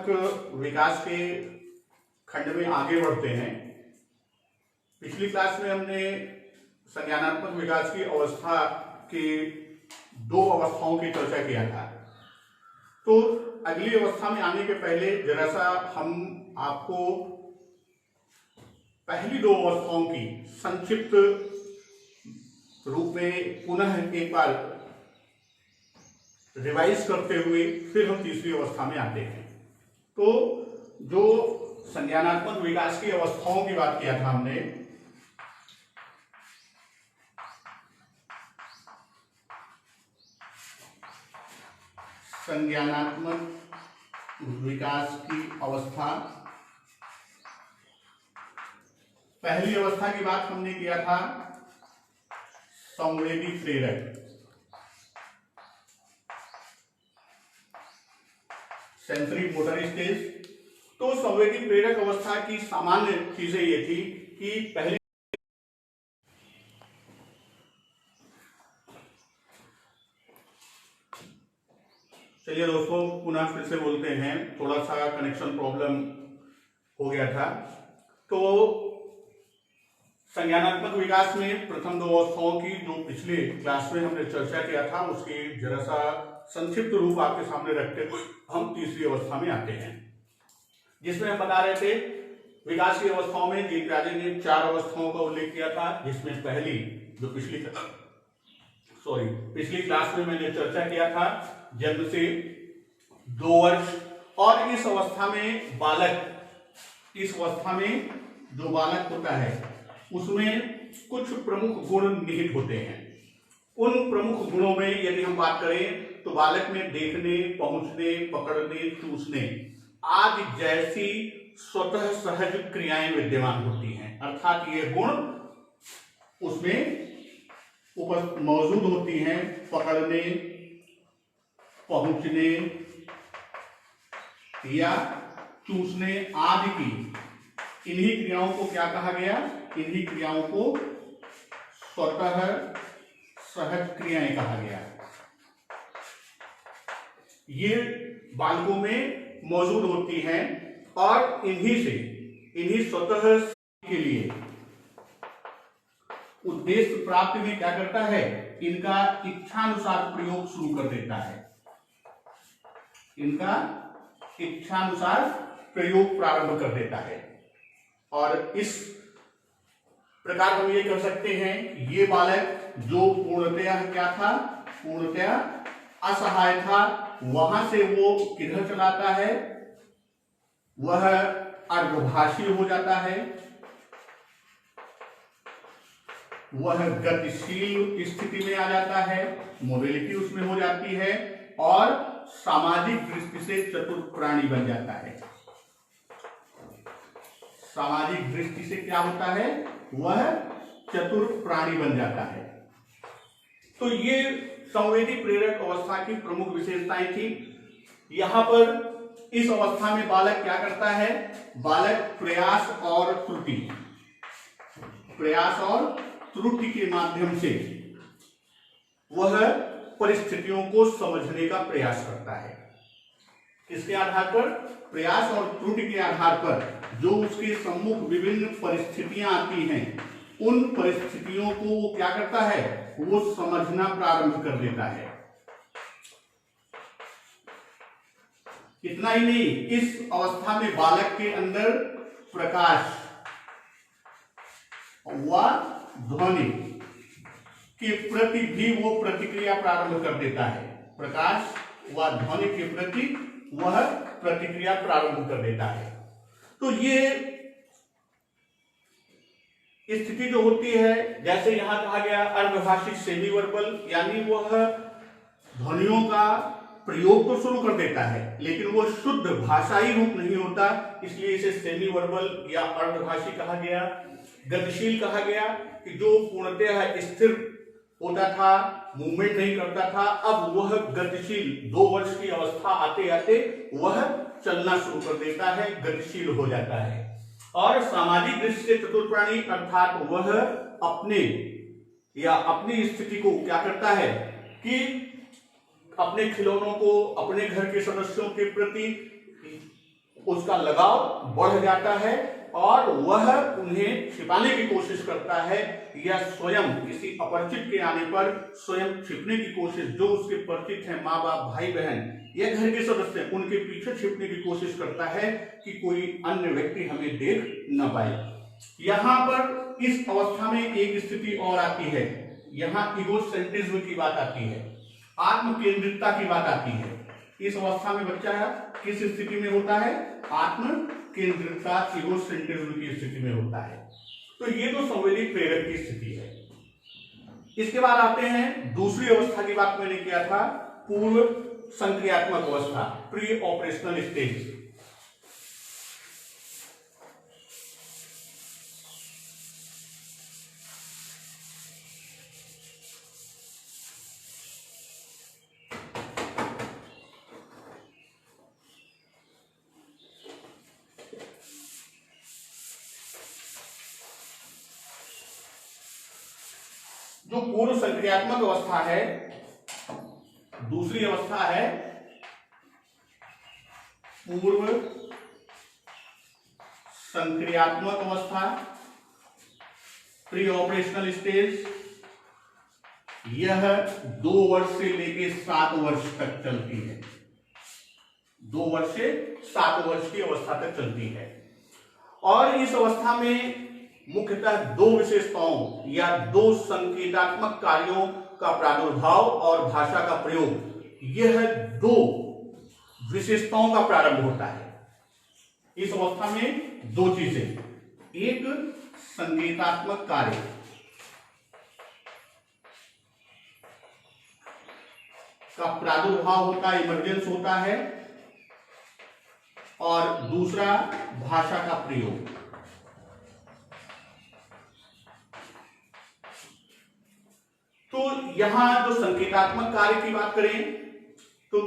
विकास के खंड में आगे बढ़ते हैं। पिछली क्लास में हमने संज्ञानात्मक विकास की अवस्था के दो अवस्थाओं की चर्चा किया था। तो अगली अवस्था में आने के पहले जरा सा हम आपको पहली दो अवस्थाओं की संक्षिप्त रूप में पुनः एक बार रिवाइज करते हुए फिर हम तीसरी अवस्था में आते हैं। तो जो संज्ञानात्मक विकास की अवस्थाओं की बात किया था हमने, संज्ञानात्मक विकास की अवस्था, पहली अवस्था की बात हमने किया था संवेदी प्रेरक, सेंसरी मोटर स्टेज। तो संवेदी प्रेरक अवस्था की सामान्य चीजें ये थी कि पहली चलिए दोस्तों पुनः फिर से बोलते हैं, थोड़ा सा कनेक्शन प्रॉब्लम हो गया था। तो संज्ञानात्मक विकास में प्रथम दो अवस्थाओं की जो पिछले क्लास में हमने चर्चा किया था उसकी जरा सा संक्षिप्त रूप आपके सामने रखते हुए हम तीसरी अवस्था में आते हैं, जिसमें हम बता रहे थे विकास की अवस्थाओं में जी प्याजे ने 4 अवस्थाओं का उल्लेख किया था, जिसमें पहली जो पिछली क्लास में मैंने चर्चा किया था जन्म से 2 वर्ष। और इस अवस्था में जो बालक होता है उसमें कुछ प्रमुख गुण निहित होते हैं। उन प्रमुख गुणों में यदि हम बात करें तो बालक में देखने, पहुंचने, पकड़ने, चूसने आदि जैसी स्वतः सहज क्रियाएं विद्यमान होती हैं, अर्थात ये गुण उसमें मौजूद होती हैं। पकड़ने, पहुंचने या चूसने आदि की इन्हीं क्रियाओं को क्या कहा गया? इन्हीं क्रियाओं को स्वतः सहज क्रियाएं कहा गया। ये बालकों में मौजूद होती हैं और इन्हीं स्वतः के लिए उद्देश्य प्राप्ति में क्या करता है? इनका इच्छानुसार प्रयोग शुरू कर देता है। इनका इच्छानुसार प्रयोग प्रारंभ कर देता है। और इस प्रकार हम ये कर सकते हैं, ये बालक जो पूर्णतया क्या था? पूर्णतया असहाय था, वहां से वो किधर चलाता है? वह अर्धभाषी हो जाता है, वह गतिशील स्थिति में आ जाता है, मोबिलिटी उसमें हो जाती है और सामाजिक दृष्टि से चतुर प्राणी बन जाता है। सामाजिक दृष्टि से क्या होता है? वह चतुर प्राणी बन जाता है। तो ये संवेदी प्रेरक अवस्था की प्रमुख विशेषताएं थी। यहां पर इस अवस्था में बालक क्या करता है? बालक प्रयास और त्रुटि के माध्यम से वह परिस्थितियों को समझने का प्रयास करता है। किसके आधार पर? प्रयास और त्रुटि के आधार पर जो उसके सम्मुख विभिन्न परिस्थितियां आती हैं, उन परिस्थितियों को वो क्या करता है? वो समझना प्रारंभ कर देता है। इतना ही नहीं, इस अवस्था में बालक के अंदर प्रकाश व ध्वनि के प्रति भी वो प्रतिक्रिया प्रारंभ कर देता है। प्रकाश व ध्वनि के प्रति वह प्रतिक्रिया प्रारंभ कर देता है। तो ये स्थिति जो होती है, जैसे यहां कहा गया अर्धभाषिक सेमी वर्बल, यानी वह ध्वनियों का प्रयोग तो शुरू कर देता है लेकिन वो शुद्ध भाषाई रूप नहीं होता, इसलिए इसे सेमी वर्बल या अर्धभाषी कहा गया। गतिशील कहा गया कि जो पूर्णतः स्थिर होता था, मूवमेंट नहीं करता था, अब वह गतिशील 2 वर्ष की अवस्था आते आते वह चलना शुरू कर देता है, गतिशील हो जाता है। और सामाजिक दृष्टि से चतुर प्राणी अर्थात वह अपनी स्थिति को क्या करता है कि अपने खिलौनों को, अपने घर के सदस्यों के प्रति उसका लगाव बढ़ जाता है और वह उन्हें छिपाने की कोशिश करता है या स्वयं किसी अपरिचित के आने पर स्वयं छिपने की कोशिश, जो उसके परिचित हैं, माँ बाप, भाई बहन या घर के सदस्य, उनके पीछे छिपने की कोशिश करता है कि कोई अन्य व्यक्ति हमें देख न पाए। यहाँ पर इस अवस्था में एक स्थिति और आती है, यहाँ इगोसेंट्रिज्म की बात आती है, आत्म केंद्रितता की बात आती है। इस अवस्था में बच्चा किस स्थिति में होता है? आत्म केंद्रितता, इगोसेंट्रिज्म की स्थिति में होता है। तो ये तो संवेदी प्रेरक की स्थिति है। इसके बाद आते हैं दूसरी अवस्था की बात मैंने किया था, पूर्व संक्रियात्मक अवस्था, प्री ऑपरेशनल स्टेज। जो पूर्व संक्रियात्मक अवस्था है, दूसरी अवस्था है पूर्व संक्रियात्मक अवस्था, प्री ऑपरेशनल स्टेज। यह 2 वर्ष से लेकर 7 वर्ष तक चलती है। 2 वर्ष से 7 वर्ष की अवस्था तक चलती है और इस अवस्था में मुख्यतः 2 विशेषताओं या 2 संकेतात्मक कार्यों का प्रादुर्भाव और भाषा का प्रयोग, यह 2 विशेषताओं का प्रारंभ होता है। इस अवस्था में 2 चीजें, एक संकेतात्मक कार्य का प्रादुर्भाव होता है, इमर्जेंस होता है, और दूसरा भाषा का प्रयोग। तो यहां जो संकेतात्मक कार्य की बात करें तो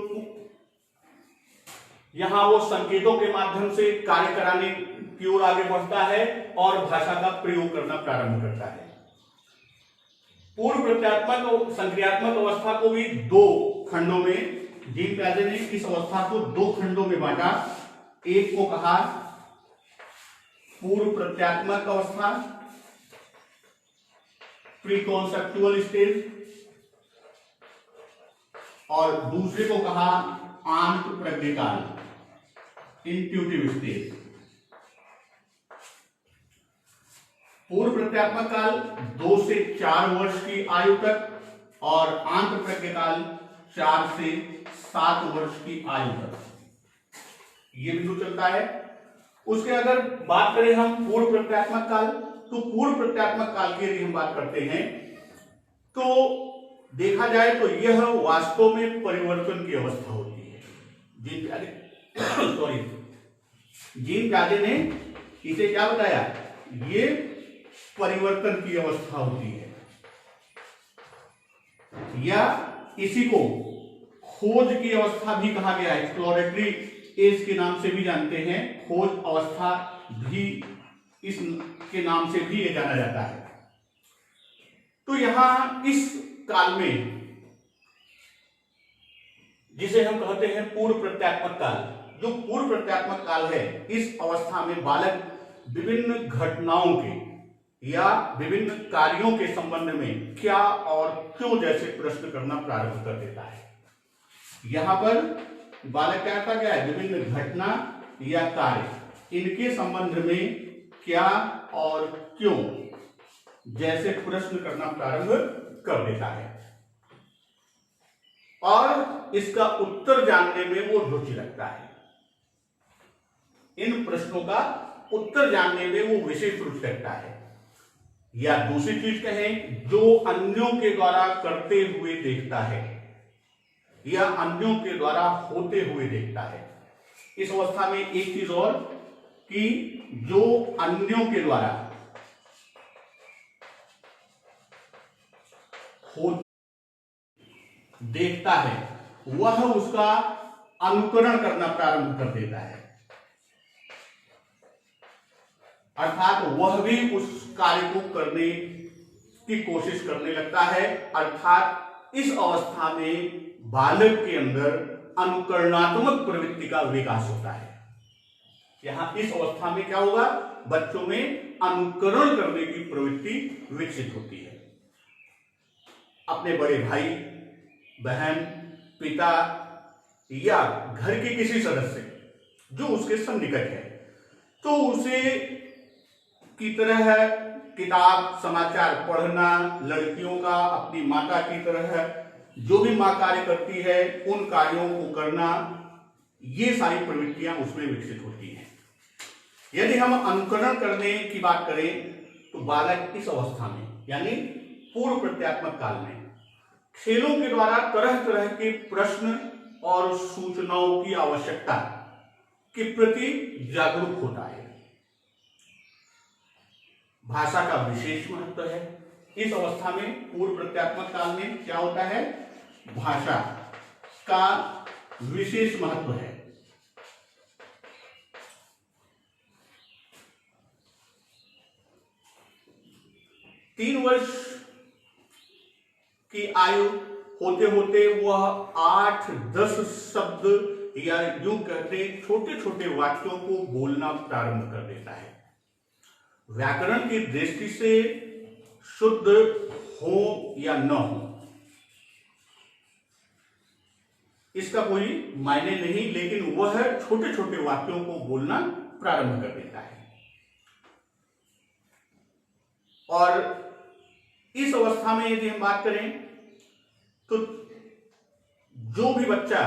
यहां वो संकेतों के माध्यम से कार्य कराने की ओर आगे बढ़ता है और भाषा का प्रयोग करना प्रारंभ करता है। पूर्व प्रत्यात्मक संक्रियात्मक अवस्था को भी 2 खंडों में, जीन पियाजे ने इस अवस्था को 2 खंडों में बांटा। एक को कहा पूर्व प्रत्यात्मक अवस्था, प्रीकॉन्सेप्चुअल स्टेज, और दूसरे को कहा आंत प्रज्ञकाल, इंट्यूटिव स्टेज। पूर्व प्रत्यात्मक काल 2 से 4 वर्ष की आयु तक और आंत प्रज्ञकाल 4 से 7 वर्ष की आयु तक ये बिंदु चलता है। उसके अगर बात करें हम पूर्व प्रत्यात्मक काल, तो पूर्व प्रत्यात्मक काल की यदि हम बात करते हैं तो देखा जाए तो यह वास्तव में परिवर्तन की अवस्था होती है। जीन पियाजे ने इसे क्या बताया? ये परिवर्तन की अवस्था होती है, या इसी को खोज की अवस्था भी कहा गया है, एक्सप्लोरेटरी एज के नाम से भी जानते हैं, खोज अवस्था भी इसके नाम से भी ये जाना जाता है। तो यहां इस काल में जिसे हम कहते हैं पूर्व प्रत्यात्मक काल, जो पूर्व प्रत्यात्मक काल है, इस अवस्था में बालक विभिन्न घटनाओं के या विभिन्न कार्यों के संबंध में क्या और क्यों जैसे प्रश्न करना प्रारंभ कर देता है। यहां पर बालक क्या करता क्या है? विभिन्न घटना या कार्य, इनके संबंध में क्या और क्यों जैसे प्रश्न करना प्रारंभ कर देता है और इसका उत्तर जानने में वो रुचि रखता है। इन प्रश्नों का उत्तर जानने में वो विशेष रुचि रखता है, या दूसरी चीज कहें, जो अन्यों के द्वारा करते हुए देखता है या अन्यों के द्वारा होते हुए देखता है। इस अवस्था में एक चीज और कि जो अन्यों के द्वारा देखता है वह उसका अनुकरण करना प्रारंभ कर देता है, अर्थात वह भी उस कार्य को करने की कोशिश करने लगता है। अर्थात इस अवस्था में बालक के अंदर अनुकरणात्मक प्रवृत्ति का विकास होता है। यहाँ इस अवस्था में क्या होगा, बच्चों में अनुकरण करने की प्रवृत्ति विकसित होती है। अपने बड़े भाई बहन, पिता या घर के किसी सदस्य जो उसके सन्निकट है, तो उसे की तरह किताब समाचार पढ़ना, लड़कियों का अपनी माता की तरह जो भी मां कार्य करती है उन कार्यों को करना, ये सारी प्रवृत्तियां उसमें विकसित होती हैं। यदि हम अनुकरण करने की बात करें तो बालक इस अवस्था में यानी पूर्व प्रत्यात्मक काल में खेलों के द्वारा तरह तरह के प्रश्न और सूचनाओं की आवश्यकता के प्रति जागरूक होता है। भाषा का विशेष महत्व है। इस अवस्था में पूर्व प्रत्यात्मक काल में क्या होता है, भाषा का विशेष महत्व है। तीन वर्ष की आयु होते होते वह 8-10 शब्द या यूं कहते छोटे छोटे वाक्यों को बोलना प्रारंभ कर देता है। व्याकरण की दृष्टि से शुद्ध हो या न हो इसका कोई मायने नहीं, लेकिन वह छोटे छोटे वाक्यों को बोलना प्रारंभ कर देता है। और इस अवस्था में यदि हम बात करें तो जो भी बच्चा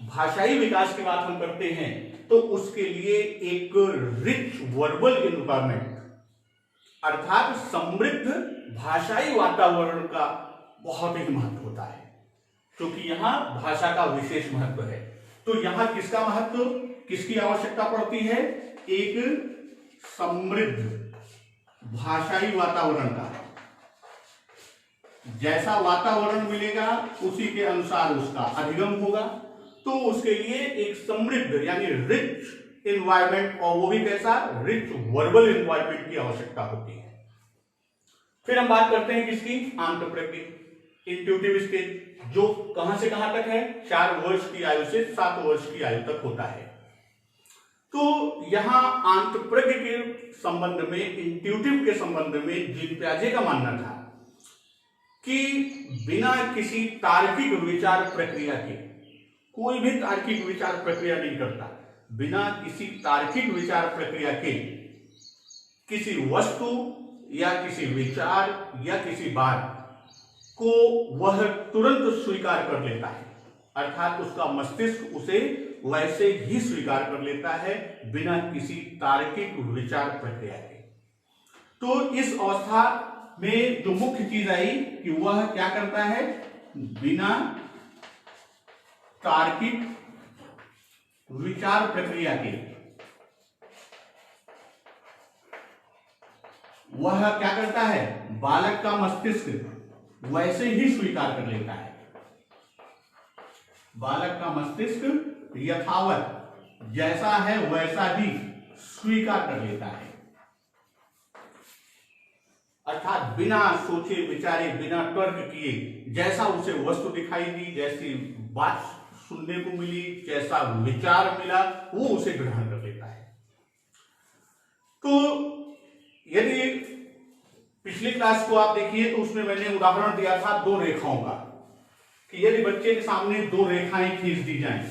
भाषाई विकास की बात हम करते हैं तो उसके लिए एक रिच वर्बल एनवायरनमेंट अर्थात समृद्ध भाषाई वातावरण का बहुत ही महत्व होता है, क्योंकि यहां भाषा का विशेष महत्व है। तो यहां किसका महत्व, किसकी आवश्यकता पड़ती है, एक समृद्ध भाषाई वातावरण का। जैसा वातावरण मिलेगा उसी के अनुसार उसका अधिगम होगा, तो उसके लिए एक समृद्ध यानी रिच एनवायरनमेंट, और वो भी कैसा, रिच वर्बल एनवायरनमेंट की आवश्यकता होती है। फिर हम बात करते हैं किसकी, आंतप्रज्ञ इंट्यूटिव स्टेज, जो कहां से कहां तक है, 4 वर्ष की आयु से 7 वर्ष की आयु तक होता है। तो यहां आंतप्रज्ञ के संबंध में, इंट्यूटिव के संबंध में जीन पियाजे का मानना था कि बिना किसी तार्किक विचार प्रक्रिया के, कोई भी तार्किक विचार प्रक्रिया नहीं करता, बिना किसी तार्किक विचार प्रक्रिया के किसी वस्तु या किसी विचार या किसी बात को वह तुरंत स्वीकार कर लेता है, अर्थात उसका मस्तिष्क उसे वैसे ही स्वीकार कर लेता है बिना किसी तार्किक विचार प्रक्रिया के। तो इस अवस्था में जो मुख्य चीज आई कि वह क्या करता है, बिना तार्किक विचार प्रक्रिया के वह क्या करता है, बालक का मस्तिष्क वैसे ही स्वीकार कर लेता है। बालक का मस्तिष्क यथावत जैसा है वैसा ही स्वीकार कर लेता है, अर्थात बिना सोचे विचारे, बिना तर्क किए, जैसा उसे वस्तु दिखाई दी, जैसी बात सुनने को मिली, जैसा विचार मिला, वो उसे ग्रहण कर लेता है। तो यदि पिछली क्लास को आप देखिए तो उसमें मैंने उदाहरण दिया था 2 रेखाओं का, कि यदि बच्चे के सामने 2 रेखाएं खींच दी जाएं,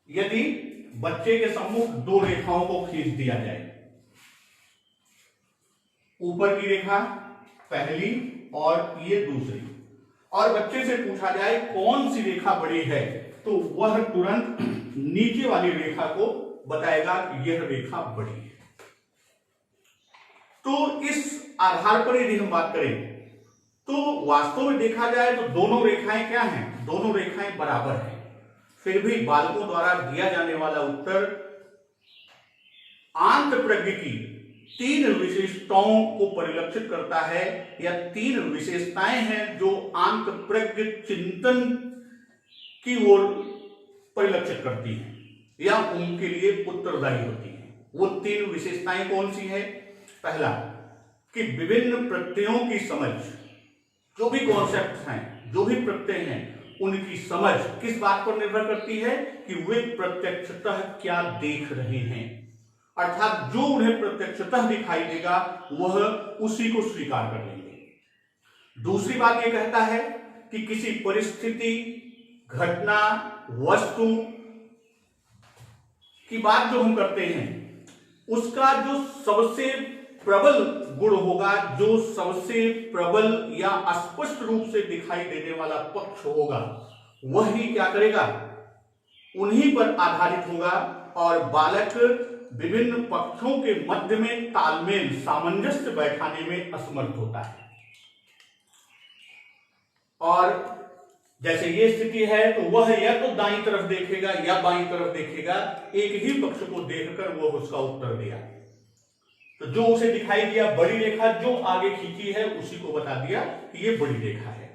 यदि बच्चे के सम्मुख 2 रेखाओं को खींच दिया जाए, ऊपर की रेखा पहली और ये दूसरी, और बच्चे से पूछा जाए कौन सी रेखा बड़ी है, तो वह तुरंत नीचे वाली रेखा को बताएगा कि यह रेखा बड़ी है। तो इस आधार पर यदि हम बात करें तो वास्तव में देखा जाए तो दोनों रेखाएं क्या हैं, दोनों रेखाएं बराबर हैं। फिर भी बालकों द्वारा दिया जाने वाला उत्तर आंतप्रज्ञ की 3 विशेषताओं को परिलक्षित करता है, या 3 विशेषताएं हैं जो आंतप्रज्ञ चिंतन की ओर परिलक्षित करती हैं या उनके लिए उत्तरदायी होती हैं। वो 3 विशेषताएं कौन सी है? पहला, कि विभिन्न प्रत्ययों की समझ, जो भी कॉन्सेप्ट हैं, जो भी प्रत्यय हैं, उनकी समझ किस बात पर निर्भर करती है कि वे प्रत्यक्षतः क्या देख रहे हैं, अर्थात जो उन्हें प्रत्यक्षतः दिखाई देगा वह उसी को स्वीकार कर लेंगे। दूसरी बात यह कहता है कि किसी परिस्थिति, घटना, वस्तु की बात जो हम करते हैं उसका जो सबसे प्रबल गुण होगा, जो सबसे प्रबल या स्पष्ट रूप से दिखाई देने वाला पक्ष होगा, वही क्या करेगा, उन्हीं पर आधारित होगा और बालक विभिन्न पक्षों के मध्य में तालमेल, सामंजस्य बैठाने में असमर्थ होता है। और जैसे ये स्थिति है तो वह या तो दाईं तरफ देखेगा या बाईं तरफ देखेगा, एक ही पक्ष को देखकर वह उसका उत्तर दिया। तो जो उसे दिखाई दिया बड़ी रेखा जो आगे खींची है उसी को बता दिया कि ये बड़ी रेखा है।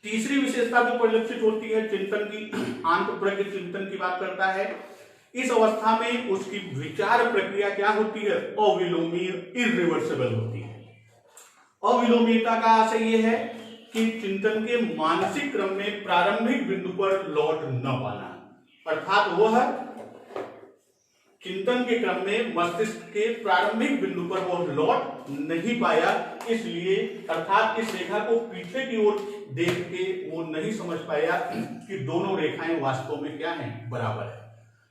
तीसरी विशेषता जो परिलक्षित होती है चिंतन की, आंतप्रज्ञ चिंतन की बात करता है। इस अवस्था में उसकी विचार प्रक्रिया क्या होती है, अविलोमीय, इरिवर्सिबल होती है। अविलोमीयता का आशय यह है कि चिंतन के मानसिक क्रम में प्रारंभिक बिंदु पर लौट न पाना, अर्थात वह चिंतन के क्रम में मस्तिष्क के प्रारंभिक बिंदु पर वह लौट नहीं पाया, इसलिए अर्थात इस रेखा को पीछे की ओर देख के वो नहीं समझ पाया कि दोनों रेखाएं वास्तव में क्या हैं, बराबर है।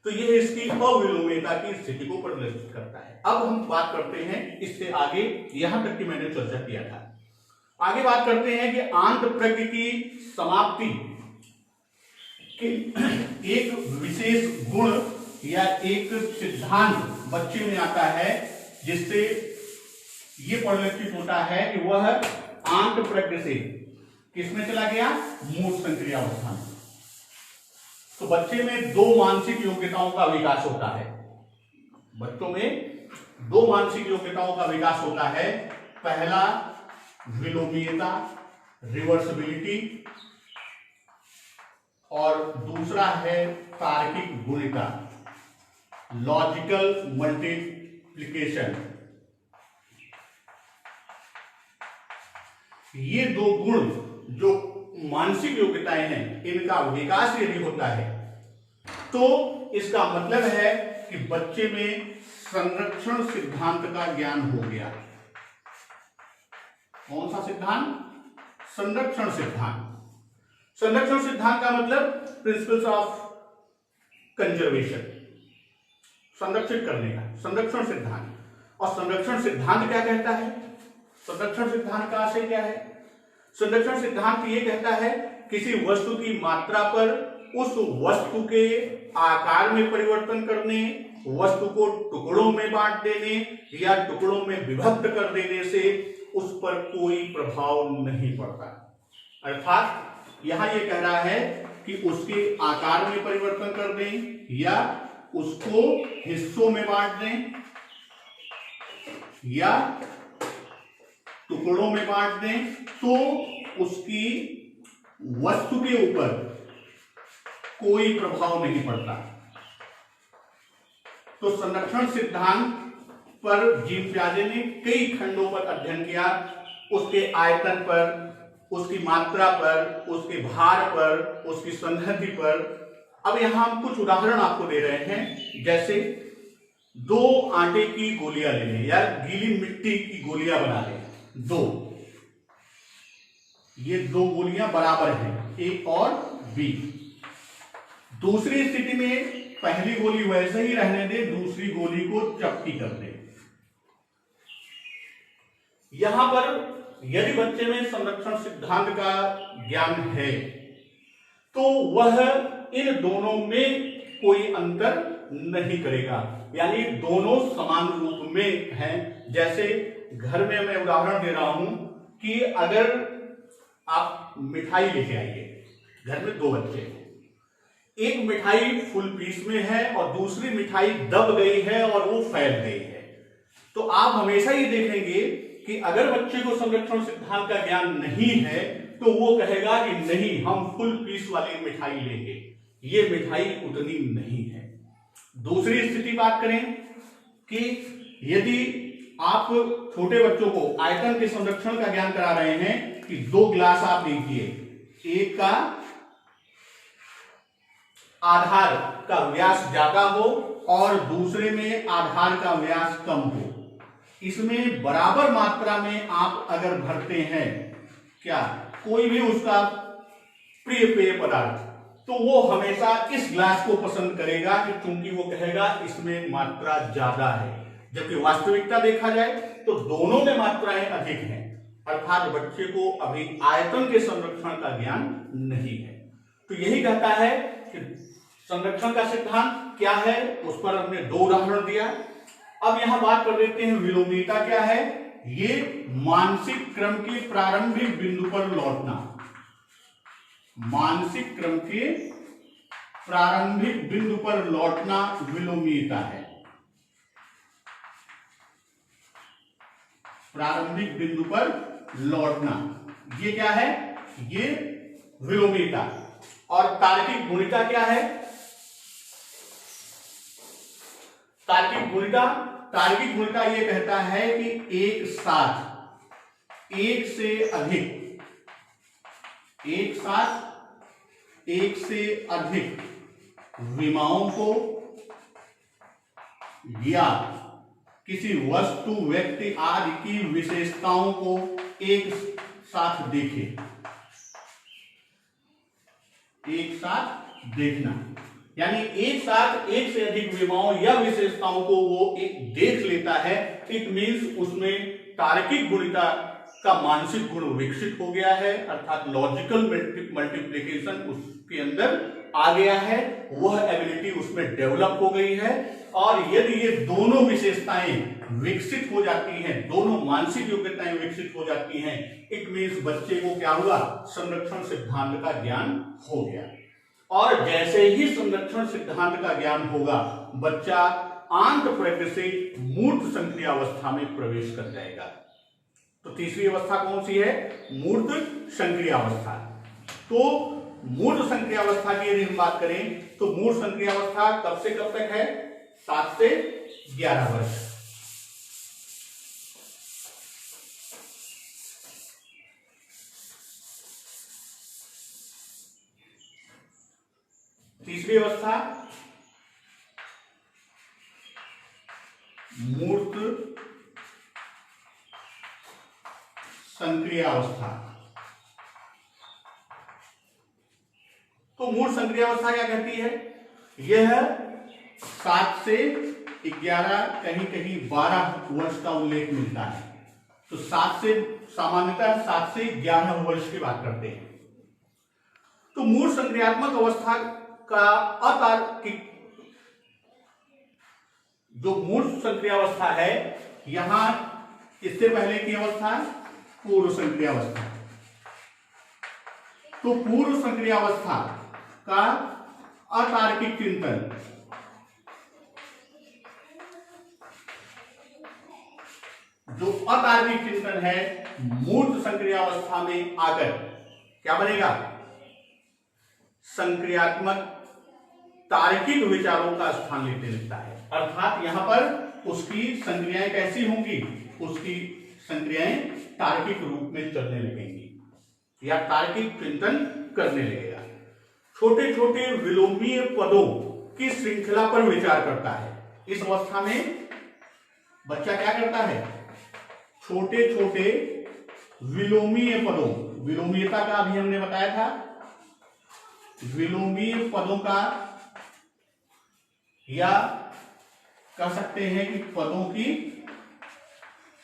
तो यह इसकी अविलोम्यता की स्थिति को प्रदर्शित करता है। अब हम बात करते हैं इससे आगे, यहां तक कि मैंने चर्चा किया था। आगे बात करते हैं कि आंतप्रज्ञ की समाप्ति के एक विशेष गुण या एक सिद्धांत बच्चे में आता है जिससे यह परिलक्षित होता है कि वह आंतप्रज्ञ से किसमें चला गया, मूढ़ संक्रियावस्था में। तो बच्चे में दो मानसिक योग्यताओं का विकास होता है। बच्चों में दो मानसिक योग्यताओं का विकास होता है। पहला विलोमीयता, रिवर्सिबिलिटी, और दूसरा है तार्किक गुणिता, लॉजिकल मल्टीप्लिकेशन। ये दो गुण जो मानसिक योग्यताएं हैं, इनका विकास यदि होता है तो इसका मतलब है कि बच्चे में संरक्षण सिद्धांत का ज्ञान हो गया। कौन सा सिद्धांत? संरक्षण सिद्धांत। संरक्षण सिद्धांत का मतलब प्रिंसिपल्स ऑफ कंजर्वेशन, संरक्षित करने का, संरक्षण सिद्धांत। और संरक्षण सिद्धांत क्या कहता है? संरक्षण सिद्धांत का आशय क्या है? संरक्षण सिद्धांत ये कहता है किसी वस्तु की मात्रा पर उस वस्तु के आकार में परिवर्तन करने, वस्तु को टुकड़ों में बांट देने या टुकड़ों में विभक्त कर देने से उस पर कोई प्रभाव नहीं पड़ता। अर्थात यहां ये कह रहा है कि उसके आकार में परिवर्तन कर दें या उसको हिस्सों में बांट दें या टुकड़ों में बांट दें तो उसकी वस्तु के ऊपर कोई प्रभाव नहीं पड़ता। तो संरक्षण सिद्धांत पर जीन पियाजे ने कई खंडों पर अध्ययन किया, उसके आयतन पर, उसकी मात्रा पर, उसके भार पर, उसकी संहति पर। अब यहां हम कुछ उदाहरण आपको दे रहे हैं, जैसे दो आटे की गोलियां ले लें या गीली मिट्टी की गोलियां बना लें, दो, ये दो गोलियां बराबर हैं, ए और बी। दूसरी स्थिति में पहली गोली वैसे ही रहने दे, दूसरी गोली को चपटी कर दे। यहां पर यदि बच्चे में संरक्षण सिद्धांत का ज्ञान है तो वह इन दोनों में कोई अंतर नहीं करेगा, यानी दोनों समान रूप में हैं। जैसे घर में मैं उदाहरण दे रहा हूं कि अगर आप मिठाई लेके आइए, घर में दो बच्चे हैं, एक मिठाई फुल पीस में है और दूसरी मिठाई दब गई है और वो फैल गई है, तो आप हमेशा ये देखेंगे कि अगर बच्चे को संरक्षण सिद्धांत का ज्ञान नहीं है तो वो कहेगा कि नहीं, हम फुल पीस वाली मिठाई लेंगे, ये मिठाई उतनी नहीं है। दूसरी स्थिति बात करें कि यदि आप छोटे बच्चों को आयतन के संरक्षण का ज्ञान करा रहे हैं कि दो गिलास आप लीजिए, एक का आधार का व्यास ज्यादा हो और दूसरे में आधार का व्यास कम हो। इसमें बराबर मात्रा में आप अगर भरते हैं क्या कोई भी उसका प्रिय पेय पदार्थ, तो वो हमेशा इस ग्लास को पसंद करेगा कि क्योंकि वो कहेगा इसमें मात्रा ज्यादा है, जबकि वास्तविकता देखा जाए तो दोनों में मात्राएं अधिक हैं। अर्थात बच्चे को अभी आयतन के संरक्षण का ज्ञान नहीं है। तो यही कहता है कि संरक्षण का सिद्धांत क्या है, उस पर हमने 2 उदाहरण दिया। अब यहां बात कर लेते हैं विलोमीयता क्या है। ये मानसिक क्रम के प्रारंभिक बिंदु पर लौटना, मानसिक क्रम के प्रारंभिक बिंदु पर लौटना विलोमीयता है। प्रारंभिक बिंदु पर लौटना, ये क्या है, ये विलोमीयता। और तार्किक गुणिता क्या है? तार्किक गुणिता ये कहता है कि एक साथ एक से अधिक विमाओं को या किसी वस्तु, व्यक्ति आदि की विशेषताओं को एक साथ देखे, एक साथ देखना, यानी एक साथ एक से अधिक विमाओं या विशेषताओं को वो एक देख लेता है। इट मीन्स उसमें तार्किक गुणिता का मानसिक गुण विकसित हो गया है, अर्थात लॉजिकल मल्टीप्लिकेशन उसके अंदर आ गया है, वह एबिलिटी उसमें डेवलप हो गई है। और यदि ये दोनों विशेषताएं विकसित हो जाती हैं, दोनों मानसिक योग्यताएं विकसित हो जाती हैं, इट मीन्स बच्चे को क्या हुआ, संरक्षण सिद्धांत का ज्ञान हो गया। और जैसे ही संरक्षण सिद्धांत का ज्ञान होगा, बच्चा आंत प्रज्ञ से मूर्त संक्रियावस्था में प्रवेश कर जाएगा। तो तीसरी अवस्था कौन सी है? मूर्त संक्रियावस्था। तो मूर्त संक्रियावस्था की यदि हम बात करें तो मूर्त संक्रियावस्था कब से कब तक है? 7 से 11 वर्ष। तीसरी अवस्था मूर्त संक्रियावस्था। तो मूर्त संक्रियावस्था क्या कहती है? यह 7 से 11, कहीं कहीं 12 वर्ष का उल्लेख मिलता है। तो 7 से सामान्यतः 7 से 11 वर्ष की बात करते हैं। तो मूर्त संक्रियात्मक अवस्था का अतार्किक जो मूर्त संक्रियावस्था है, यहां इससे पहले की अवस्था पूर्व संक्रियावस्था। तो पूर्व संक्रियावस्था का अतार्किक चिंतन, जो अतार्किक चिंतन है, मूर्त संक्रियावस्था में आकर क्या बनेगा? संक्रियात्मक तार्किक विचारों का स्थान लेते लगता है। अर्थात यहां पर उसकी संक्रियाएं कैसी होंगी? उसकी संक्रियाएं तार्किक रूप में चलने लगेंगी या तार्किक चिंतन करने लगेगा। छोटे छोटे विलोमीय पदों की श्रृंखला पर विचार करता है। इस अवस्था में बच्चा क्या करता है? छोटे छोटे विलोमीय पदों, विलोमीयता का अभी हमने बताया था, विलोमीय पदों का या कह सकते हैं कि पदों की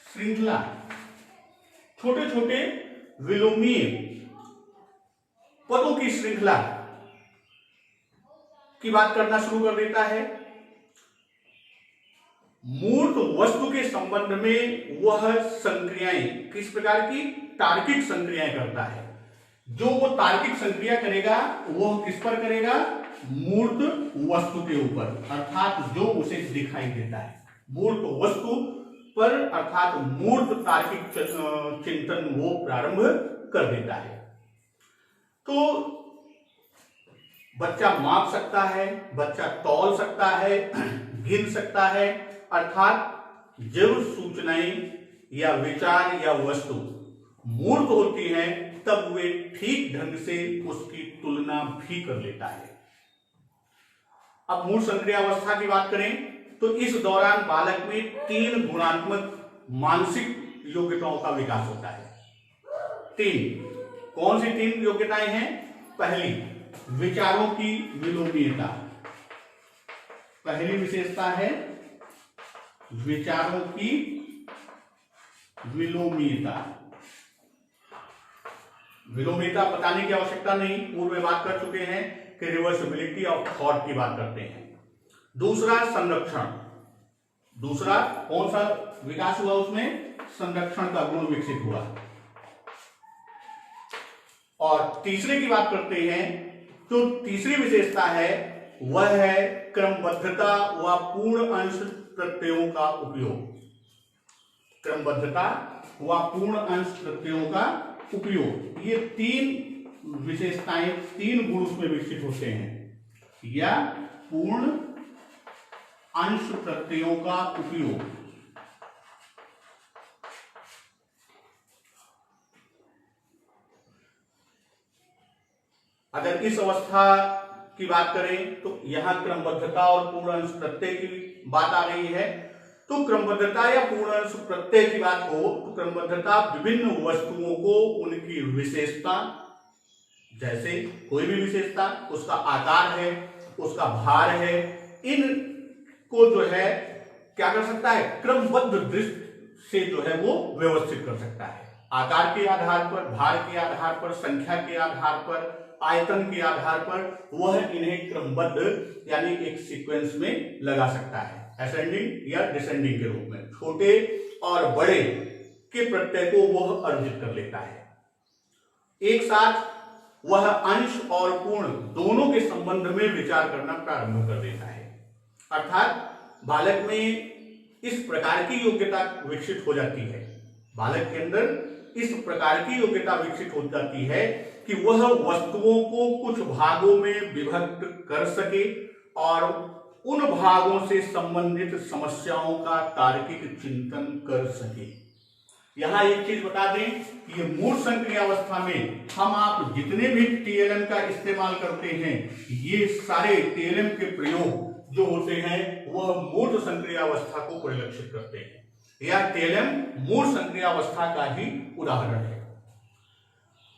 श्रृंखला, छोटे छोटे विलोमीय पदों की श्रृंखला की बात करना शुरू कर देता है। मूर्त वस्तु के संबंध में वह संक्रियाएं किस प्रकार की? तार्किक संक्रियाएं करता है। जो वो तार्किक संक्रिया करेगा वह किस पर करेगा? मूर्त वस्तु के ऊपर, अर्थात जो उसे दिखाई देता है, मूर्त वस्तु पर, अर्थात मूर्त तार्किक चिंतन वो प्रारंभ कर देता है। तो बच्चा माप सकता है, बच्चा तौल सकता है, गिन सकता है, अर्थात जब सूचनाएं या विचार या वस्तु मूर्त होती हैं तब वे ठीक ढंग से उसकी तुलना भी कर लेता है। अब मूल संक्रियावस्था की बात करें तो इस दौरान बालक में 3 गुणात्मक मानसिक योग्यताओं का विकास होता है। 3 कौन सी 3 योग्यताएं हैं? पहली, विचारों की विलोमीयता। पहली विशेषता है विचारों की विलोमीयता। विलोमीयता बताने की आवश्यकता नहीं, पूर्व में बात कर चुके हैं कि रिवर्सिबिलिटी ऑफ थॉट की बात करते हैं। दूसरा, संरक्षण। दूसरा कौन सा विकास हुआ? उसमें संरक्षण का गुण विकसित हुआ। और तीसरे की बात करते हैं तो तीसरी विशेषता है वह है क्रमबद्धता व पूर्ण अंश प्रत्ययों का उपयोग। क्रमबद्धता व पूर्ण अंश प्रत्ययों का उपयोग, ये 3 विशेषताएं, 3 गुण उसमें विकसित होते हैं। या पूर्ण अंश प्रत्ययों का उपयोग, अगर इस अवस्था की बात करें तो यहां क्रमबद्धता और पूर्ण अंश प्रत्यय की बात आ रही है। तो क्रमबद्धता या पूर्ण अंश प्रत्यय की बात हो तो क्रमबद्धता विभिन्न वस्तुओं को उनकी विशेषता, जैसे कोई भी विशेषता, उसका आकार है, उसका भार है, इन को जो है क्या कर सकता है? क्रमबद्ध दृष्टि से जो है वो व्यवस्थित कर सकता है। आकार के आधार पर, भार के आधार पर, संख्या के आधार पर, आयतन के आधार पर वह इन्हें क्रमबद्ध यानी एक सीक्वेंस में लगा सकता है, असेंडिंग या डिसेंडिंग के रूप में। छोटे और बड़े के प्रत्यय को वह अर्जित कर लेता है। एक साथ वह अंश और पूर्ण दोनों के संबंध में विचार करना प्रारंभ कर देता है। अर्थात बालक में इस प्रकार की योग्यता विकसित हो जाती है, बालक के अंदर इस प्रकार की योग्यता विकसित हो जाती है कि वह वस्तुओं को कुछ भागों में विभक्त कर सके और उन भागों से संबंधित समस्याओं का तार्किक चिंतन कर सके। यहां एक चीज बता दें कि ये मूल संक्रियावस्था में हम आप जितने भी टीएलएम का इस्तेमाल करते हैं, ये सारे टीएलएम के प्रयोग जो होते हैं वह मूल संक्रियावस्था को परिलक्षित करते हैं, या टीएलएम मूल संक्रियावस्था का ही उदाहरण है।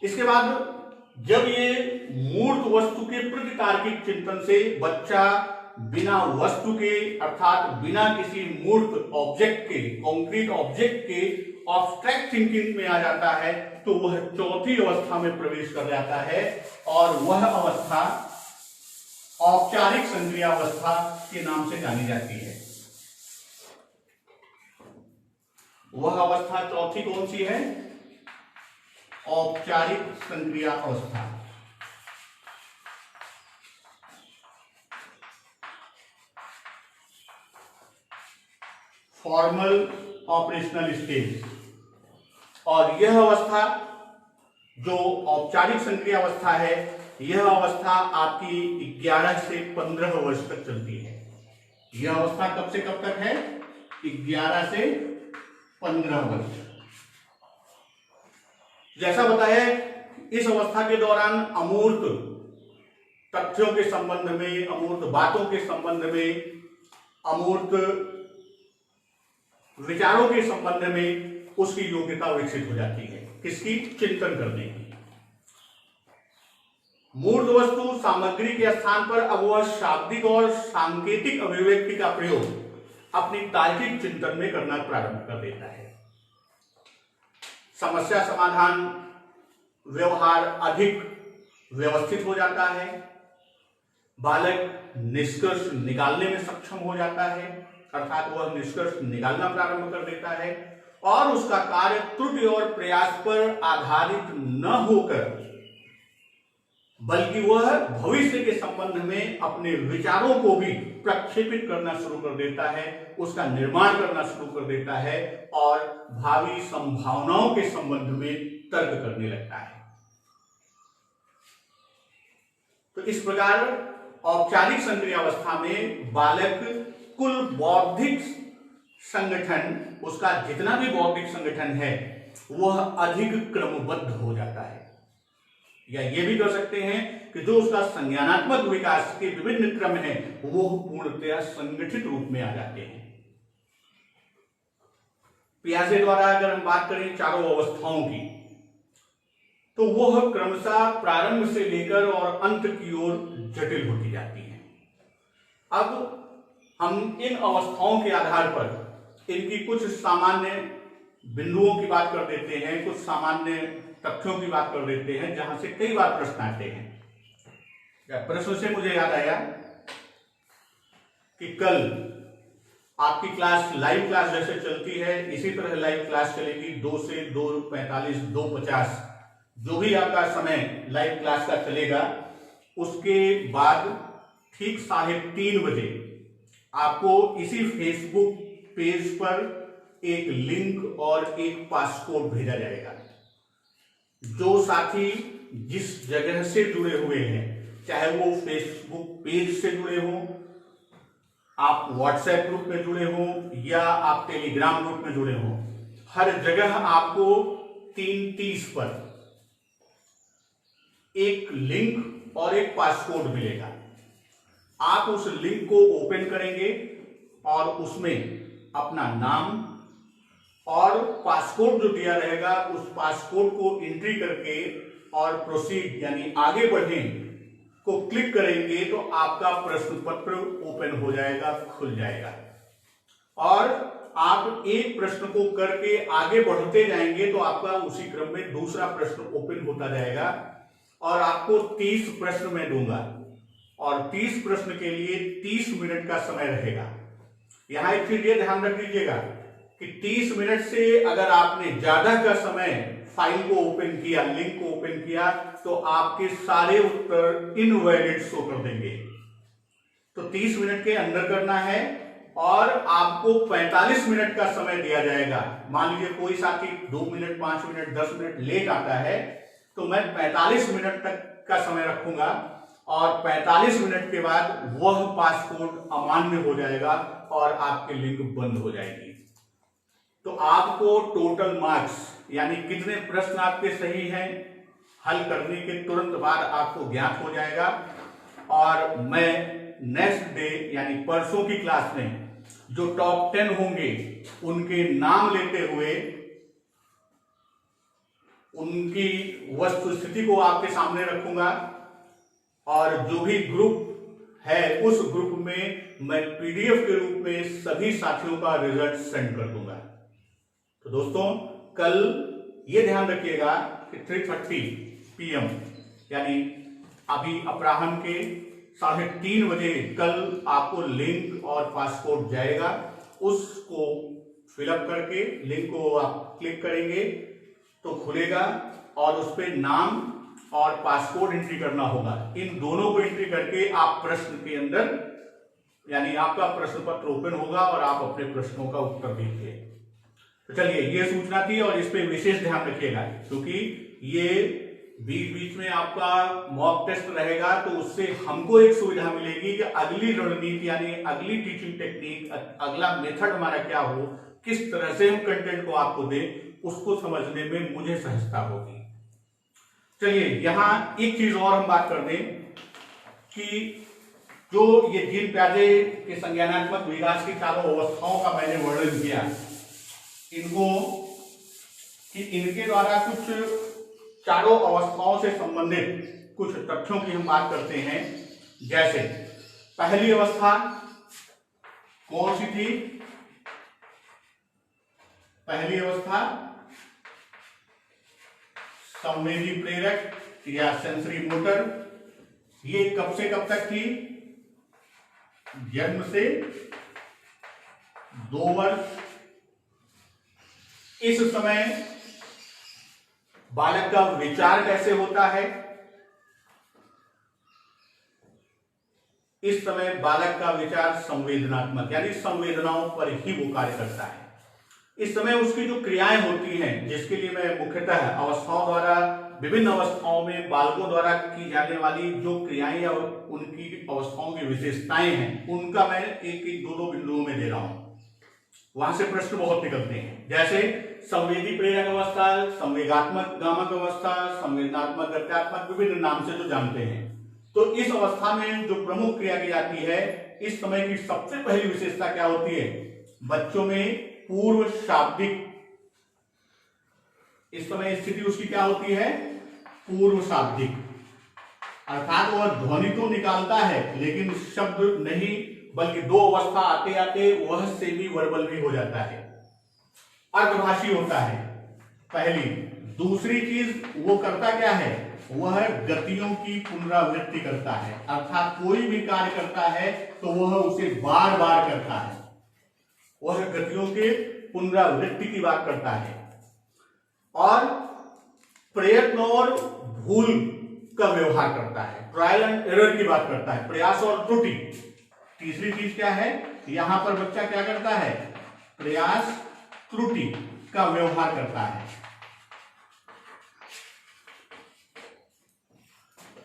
इसके बाद जब ये मूर्त वस्तु के प्रति तार्किक चिंतन से बच्चा बिना वस्तु के अर्थात बिना किसी मूर्त ऑब्जेक्ट के, कॉन्क्रीट ऑब्जेक्ट के ऑब्स्ट्रैक्ट थिंकिंग में आ जाता है, तो वह चौथी अवस्था में प्रवेश कर जाता है और वह अवस्था औपचारिक संक्रियावस्था के नाम से जानी जाती है। वह अवस्था चौथी कौन सी है? औपचारिक संक्रिया अवस्था। Formal operational stage. और यह अवस्था जो औपचारिक संक्रिया अवस्था है, यह अवस्था आपकी 11 से 15 वर्ष तक चलती है। यह अवस्था कब से कब तक है? 11 से 15 वर्ष। जैसा बताया, इस अवस्था के दौरान अमूर्त तथ्यों के संबंध में, अमूर्त बातों के संबंध में, अमूर्त विचारों के संबंध में उसकी योग्यता विकसित हो जाती है। किसकी? चिंतन करने की। मूर्त वस्तु सामग्री के स्थान पर अब वह शाब्दिक और सांकेतिक अभिव्यक्ति का प्रयोग अपनी तार्किक चिंतन में करना प्रारंभ कर देता है। समस्या समाधान व्यवहार अधिक व्यवस्थित हो जाता है। बालक निष्कर्ष निकालने में सक्षम हो जाता है, अर्थात वह निष्कर्ष निकालना प्रारंभ कर देता है और उसका कार्य त्रुटि और प्रयास पर आधारित न होकर बल्कि वह भविष्य के संबंध में अपने विचारों को भी प्रक्षेपित करना शुरू कर देता है, उसका निर्माण करना शुरू कर देता है और भावी संभावनाओं के संबंध में तर्क करने लगता है। तो इस प्रकार औपचारिक संक्रियावस्था में बालक कुल बौद्धिक संगठन, उसका जितना भी बौद्धिक संगठन है वह अधिक क्रमबद्ध हो जाता है। या ये भी कर सकते हैं कि जो उसका संज्ञानात्मक विकास के विभिन्न क्रम हैं वो पूर्णतया संगठित रूप में आ जाते हैं। पियाजे द्वारा अगर हम बात करें चारों अवस्थाओं की, तो वह क्रमशः प्रारंभ से लेकर और अंत की ओर जटिल होती जाती है। अब हम इन अवस्थाओं के आधार पर इनकी कुछ सामान्य बिंदुओं की बात कर देते हैं, कुछ सामान्य तथ्यों की बात कर देते हैं, जहां से कई बार प्रश्न आते हैं। प्रश्न से मुझे याद आया कि कल आपकी क्लास लाइव क्लास जैसे चलती है, इसी तरह लाइव क्लास चलेगी 2 से 2:45, 2:50 जो भी आपका समय लाइव क्लास का चलेगा। उसके बाद ठीक 3:30 बजे आपको इसी फेसबुक पेज पर एक लिंक और एक पासकोड भेजा जाएगा। जो साथी जिस जगह से जुड़े हुए हैं, चाहे वो फेसबुक पेज से जुड़े हों, आप व्हाट्सएप ग्रुप में जुड़े हों या आप टेलीग्राम ग्रुप में जुड़े हों, हर जगह आपको 3:30 पर एक लिंक और एक पासकोड मिलेगा। आप उस लिंक को ओपन करेंगे और उसमें अपना नाम और पासकोड जो दिया रहेगा उस पासकोड को एंट्री करके और प्रोसीड यानी आगे बढ़ें को क्लिक करेंगे तो आपका प्रश्न पत्र ओपन हो जाएगा, खुल जाएगा और आप एक प्रश्न को करके आगे बढ़ते जाएंगे तो आपका उसी क्रम में दूसरा प्रश्न ओपन होता जाएगा और आपको 30 प्रश्न मैं दूंगा और 30 प्रश्न के लिए 30 मिनट का समय रहेगा। यहां एक चीज ये ध्यान रख लीजिएगा कि 30 मिनट से अगर आपने ज्यादा का समय फाइल को ओपन किया, लिंक को ओपन किया, तो आपके सारे उत्तर इनवैलिड शो कर देंगे। तो 30 मिनट के अंदर करना है और आपको 45 मिनट का समय दिया जाएगा। मान लीजिए कोई साथी 2 मिनट, 5 मिनट, 10 मिनट लेट आता है तो मैं 45 मिनट तक का समय रखूंगा और 45 मिनट के बाद वह पासकोड अमान्य हो जाएगा और आपकी लिंक बंद हो जाएगी। तो आपको टोटल मार्क्स यानी कितने प्रश्न आपके सही हैं हल करने के तुरंत बाद आपको ज्ञात हो जाएगा और मैं नेक्स्ट डे यानी परसों की क्लास में जो टॉप 10 होंगे उनके नाम लेते हुए उनकी वस्तु स्थिति को आपके सामने रखूंगा और जो भी ग्रुप है उस ग्रुप में मैं पीडीएफ के रूप में सभी साथियों का रिजल्ट सेंड कर दूंगा। तो दोस्तों कल ये ध्यान रखिएगा कि 3:30 PM यानी अभी अपराह्न के 3:30 बजे कल आपको लिंक और पासकोड जाएगा। उसको फिलअप करके लिंक को आप क्लिक करेंगे तो खुलेगा और उस पर नाम और पासकोड एंट्री करना होगा। इन दोनों को एंट्री करके आप प्रश्न के अंदर यानी आपका प्रश्न पत्र ओपन होगा और आप अपने प्रश्नों का उत्तर देंगे। तो चलिए ये सूचना थी और इस पे विशेष ध्यान रखिएगा क्योंकि ये बीच बीच में आपका मॉक टेस्ट रहेगा तो उससे हमको एक सुविधा मिलेगी कि अगली रणनीति यानी अगली टीचिंग टेक्निक, अगला मेथड हमारा क्या हो, किस तरह से हम कंटेंट को आपको दें, उसको समझने में मुझे सहजता होगी। चलिए यहां एक चीज और हम बात कर दें कि जो ये जीन प्याजे के संज्ञानात्मक विकास की चारों अवस्थाओं का मैंने वर्णन किया, इनको कि इनके द्वारा कुछ चारों अवस्थाओं से संबंधित कुछ तथ्यों की हम बात करते हैं। जैसे पहली अवस्था कौन सी थी? पहली अवस्था संवेदी प्रेरक या सेंसरी मोटर। ये कब से कब तक थी? जन्म से 2 वर्ष। इस समय बालक का विचार कैसे होता है? इस समय बालक का विचार संवेदनात्मक यानी संवेदनाओं पर ही वो कार्य करता है। इस समय उसकी जो क्रियाएं होती हैं, जिसके लिए मैं मुख्यतः अवस्थाओं द्वारा विभिन्न अवस्थाओं में बालकों द्वारा की जाने वाली जो क्रियाएं या उनकी अवस्थाओं की विशेषताएं हैं, उनका मैं एक 2 बिंदुओं में दे रहा हूं। वहां से प्रश्न बहुत निकलते हैं। जैसे संवेदी प्रेरक अवस्था, संवेगात्मक गामक अवस्था, संवेदनात्मक गत्यात्मक, विभिन्न नाम से जो जानते हैं। तो इस अवस्था में जो प्रमुख क्रिया की जाती है, इस समय की सबसे पहली विशेषता क्या होती है? बच्चों में पूर्व शाब्दिक, इस समय स्थिति उसकी क्या होती है? पूर्व शाब्दिक, अर्थात वह ध्वनि तो निकालता है लेकिन शब्द नहीं, बल्कि दो अवस्था आते आते वह सेमी वर्बल भी हो जाता है, अर्धभाषी होता है पहली। दूसरी चीज वो करता क्या है? वह गतियों की पुनरावृत्ति करता है, अर्थात कोई भी कार्य करता है तो वह उसे बार बार करता है, वह गतियों के पुनरावृत्ति की बात करता है। और प्रयत्न और भूल का व्यवहार करता है, ट्रायल एंड एरर की बात करता है, प्रयास और त्रुटि। तीसरी चीज क्या है? यहां पर बच्चा क्या करता है? प्रयास त्रुटि का व्यवहार करता है।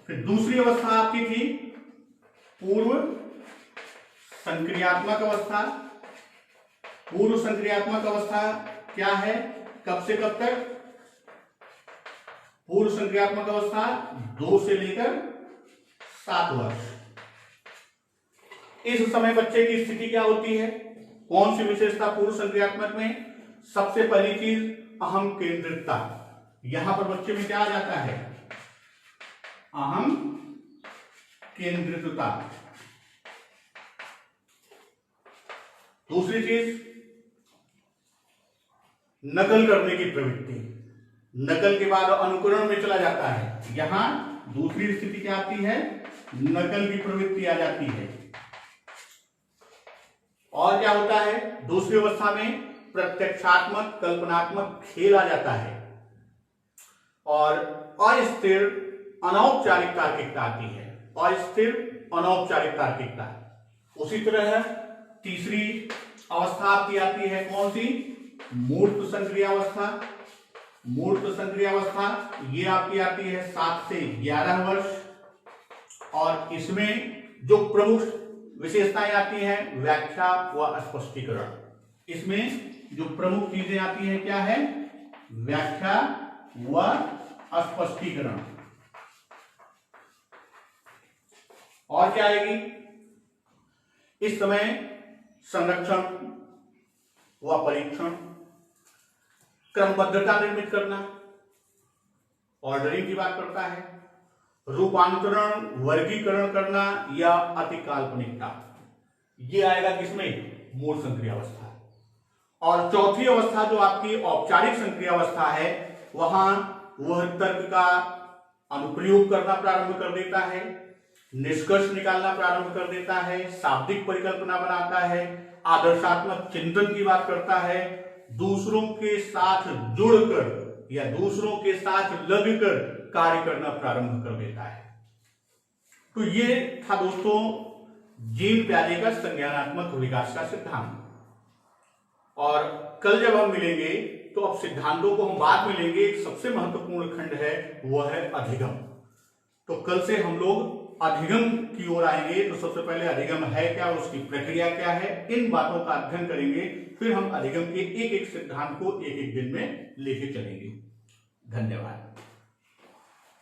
फिर दूसरी अवस्था आपकी थी पूर्व संक्रियात्मक अवस्था। पूर्व संक्रियात्मक अवस्था क्या है? कब से कब तक? पूर्व संक्रियात्मक अवस्था 2 से लेकर 7 वर्ष। इस समय बच्चे की स्थिति क्या होती है? कौन सी विशेषता पूर्व संक्रियात्मक में? सबसे पहली चीज अहम केंद्रितता। यहां पर बच्चे में क्या आ जाता है? अहम केंद्रितता। दूसरी चीज नकल करने की प्रवृत्ति, नकल के बाद अनुकरण में चला जाता है। यहां दूसरी स्थिति क्या आती है? नकल की प्रवृत्ति आ जाती है। और क्या होता है? दूसरी अवस्था में प्रत्यक्षात्मक कल्पनात्मक खेल आ जाता है और अस्थिर अनौपचारिक तार्किकता आती है, अस्थिर अनौपचारिक तार्किकता। उसी तरह तीसरी अवस्था आपकी आती है कौन सी? मूर्त संक्रियावस्था। मूर्त संक्रियावस्था ये आपकी आती है 7 से 11 वर्ष और इसमें जो प्रमुख विशेषताएं आती हैं व्याख्या व स्पष्टीकरण। इसमें जो प्रमुख चीजें आती हैं क्या है? व्याख्या व स्पष्टीकरण। और क्या आएगी? इस समय संरक्षण व परीक्षण, क्रमबद्धता निर्मित करना, ऑर्डरिंग की बात करता है, रूपांतरण वर्गीकरण करना या अति काल्पनिकता, ये आएगा किसमें? मूर्त संक्रियावस्था। और चौथी अवस्था जो आपकी औपचारिक संक्रियावस्था है, वहां वह तर्क का अनुप्रयोग करना प्रारंभ कर देता है, निष्कर्ष निकालना प्रारंभ कर देता है, शाब्दिक परिकल्पना बनाता है, आदर्शात्मक चिंतन की बात करता है, दूसरों के साथ जुड़कर या दूसरों के साथ लगकर कार्य करना प्रारंभ कर देता है। तो ये था दोस्तों जीन प्याजे का संज्ञानात्मक विकास का सिद्धांत। और कल जब हम मिलेंगे तो अब सिद्धांतों को हम बाद में लेंगे। एक सबसे महत्वपूर्ण खंड है वह है अधिगम। तो कल से हम लोग अधिगम की ओर आएंगे। तो सबसे पहले अधिगम है क्या और उसकी प्रक्रिया क्या है, इन बातों का अध्ययन करेंगे। फिर हम अधिगम के एक एक सिद्धांत को एक एक दिन में लेके चलेंगे। धन्यवाद।